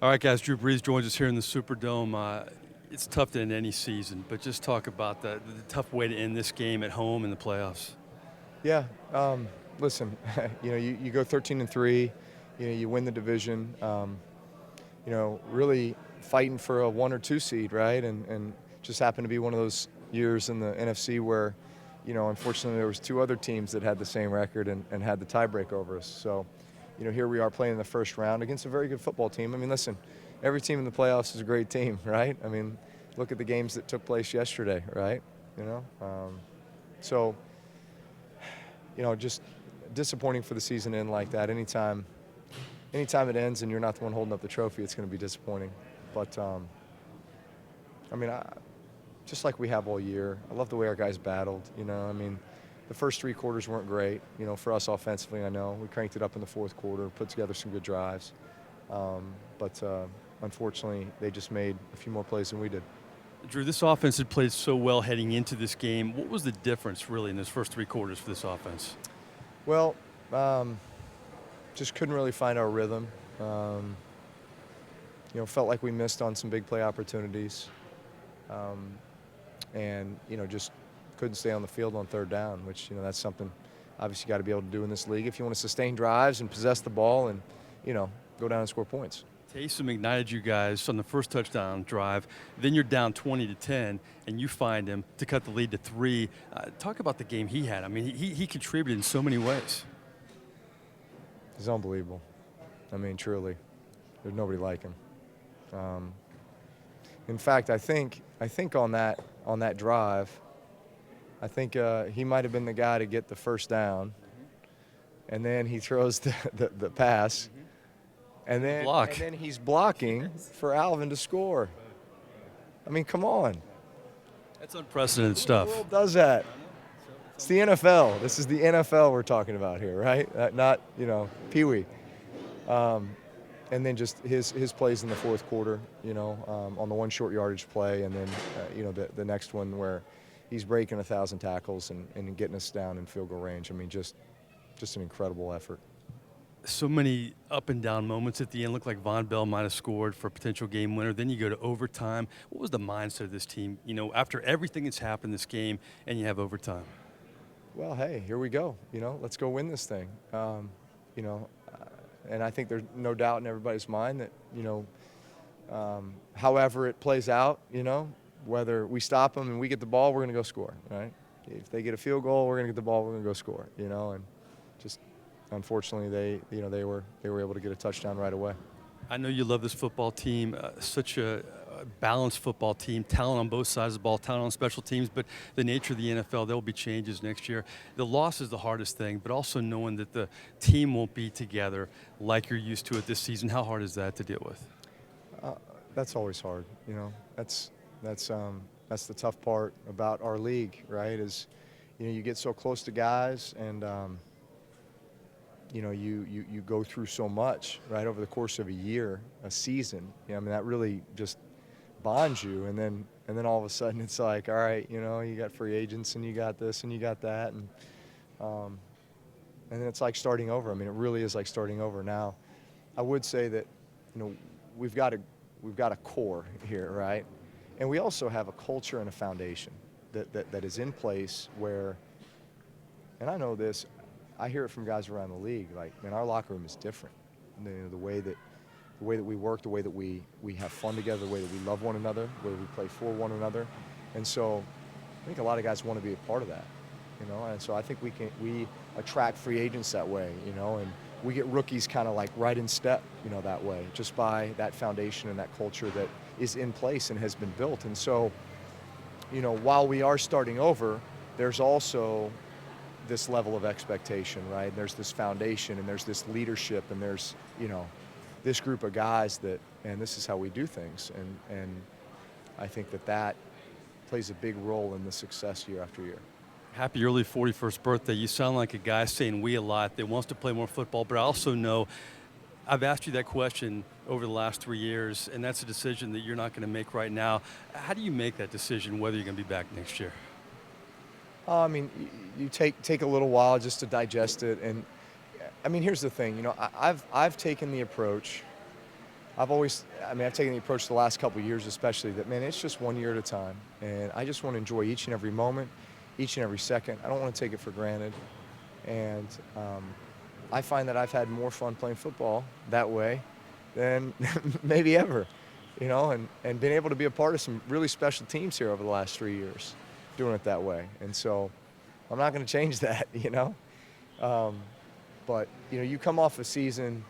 All right, guys, Drew Brees joins us here in the Superdome. It's tough to end any season, but just talk about the tough way to end this game at home in the playoffs. Yeah, listen, you go 13-3, you win the division, really fighting for a 1 or 2 seed, right? And just happened to be one of those years in the NFC where, unfortunately there was 2 other teams that had the same record and had the tiebreak over us. So, here we are playing in the first round against a very good football team. I mean, listen, every team in the playoffs is a great team, right? I mean, look at the games that took place yesterday, right? So, just disappointing for the season to end like that. Anytime it ends and you're not the one holding up the trophy, it's going to be disappointing. But, just like we have all year, I love the way our guys battled. The first 3 quarters weren't great, for us offensively, I know. We cranked it up in the fourth quarter, put together some good drives. But unfortunately, they just made a few more plays than we did. Drew, this offense had played so well heading into this game. What was the difference, really, in those first 3 quarters for this offense? Well, just couldn't really find our rhythm. Felt like we missed on some big play opportunities. And just couldn't stay on the field on third down, which, that's something obviously you got to be able to do in this league if you want to sustain drives and possess the ball and, go down and score points. Taysom ignited you guys on the first touchdown drive. Then you're down 20-10, and you find him to cut the lead to 3. Talk about the game he had. I mean, he contributed in so many ways. He's unbelievable. I mean, truly, there's nobody like him. In fact, I think on that drive, I think he might have been the guy to get the first down, and then he throws the pass. And then he's blocking for Alvin to score. I mean, come on. That's unprecedented stuff. Who in the world does that? It's the NFL. This is the NFL we're talking about here, right? Not, Pee-wee. And then just his plays in the fourth quarter, on the 1 short yardage play, and then, the next one where he's breaking 1,000 tackles and getting us down in field goal range. I mean, just an incredible effort. So many up and down moments at the end. Looked like Von Bell might have scored for a potential game winner. Then you go to overtime. What was the mindset of this team, after everything that's happened in this game and you have overtime? Well, hey, here we go. Let's go win this thing. And I think there's no doubt in everybody's mind that, however it plays out, whether we stop them and we get the ball, we're going to go score, right? If they get a field goal, we're going to get the ball, we're going to go score, and just unfortunately they were able to get a touchdown right away. I know you love this football team, such a balanced football team, talent on both sides of the ball, talent on special teams, but the nature of the NFL, there will be changes next year. The loss is the hardest thing, but also knowing that the team won't be together like you're used to it this season. How hard is that to deal with? That's always hard. That's the tough part about our league, right? Is you get so close to guys and you go through so much, right, over the course of a year, a season. That really just bonds you, and then all of a sudden it's like, all right, you got free agents and you got this and you got that, and then it's like starting over. I mean, it really is like starting over. Now, I would say that we've got a core here, right, and we also have a culture and a foundation that is in place where, and I know this. I hear it from guys around the league. Like, man, our locker room is different. The way that we work, the way that we have fun together, the way that we love one another, the way we play for one another, and so I think a lot of guys want to be a part of that, And so I think we attract free agents that way, and we get rookies kind of like right in step, that way, just by that foundation and that culture that is in place and has been built. And so, while we are starting over, there's also this level of expectation, right? And there's this foundation and there's this leadership and there's, this group of guys and this is how we do things. And I think that plays a big role in the success year after year. Happy early 41st birthday. You sound like a guy saying we a lot that wants to play more football, but I also know I've asked you that question over the last 3 years, and that's a decision that you're not going to make right now. How do you make that decision whether you're going to be back next year? I mean, you take a little while just to digest it, and I mean, here's the thing. I've taken the approach I've always, I mean, I've taken the approach the last couple of years especially that, man, it's just 1 year at a time. And I just want to enjoy each and every moment, each and every second. I don't want to take it for granted. And I find that I've had more fun playing football that way than maybe ever, you know, and been able to be a part of some really special teams here over the last 3 years doing it that way. And so I'm not going to change that, you know. But, you know, you come off a season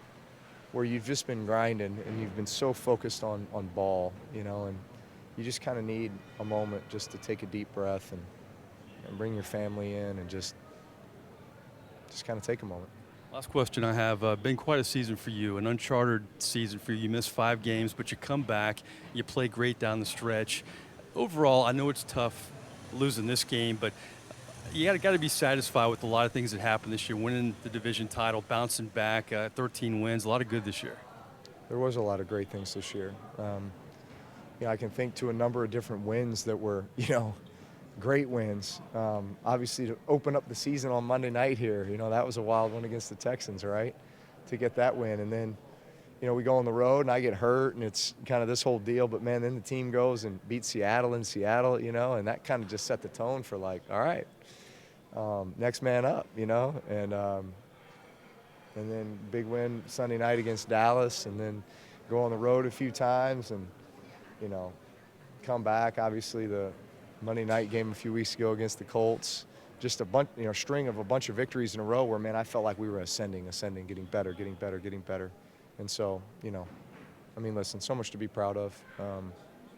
where you've just been grinding and you've been so focused on ball, you know, and you just kind of need a moment just to take a deep breath and bring your family in and just kind of take a moment. Last question I have, been quite a season for you, an uncharted season for you. You missed 5 games, but you come back, you play great down the stretch. Overall, I know it's tough losing this game, but you got to be satisfied with a lot of things that happened this year, winning the division title, bouncing back, 13 wins, a lot of good this year. There was a lot of great things this year. You know, I can think to a number of different wins that were, you know, great wins. Obviously, to open up the season on Monday night here, you know, that was a wild one against the Texans, right? To get that win. And then, you know, we go on the road and I get hurt and it's kind of this whole deal. But, man, then the team goes and beats Seattle in Seattle, you know, and that kind of just set the tone for like, all right, next man up, you know. And then big win Sunday night against Dallas and then go on the road a few times and, you know, come back. Obviously, the Monday night game a few weeks ago against the Colts, just a bunch, you know, string of a bunch of victories in a row where, man, I felt like we were ascending, getting better. And so, you know, I mean, listen, so much to be proud of.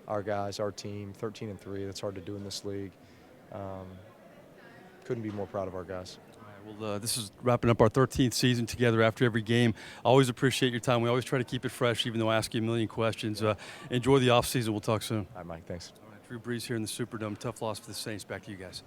Our guys, our team, 13-3, that's hard to do in this league. Couldn't be more proud of our guys. All right, well, this is wrapping up our 13th season together after every game. I always appreciate your time. We always try to keep it fresh, even though I ask you a million questions. Enjoy the offseason. We'll talk soon. All right, Mike, thanks. All right, Drew Brees here in the Superdome. Tough loss for the Saints. Back to you guys.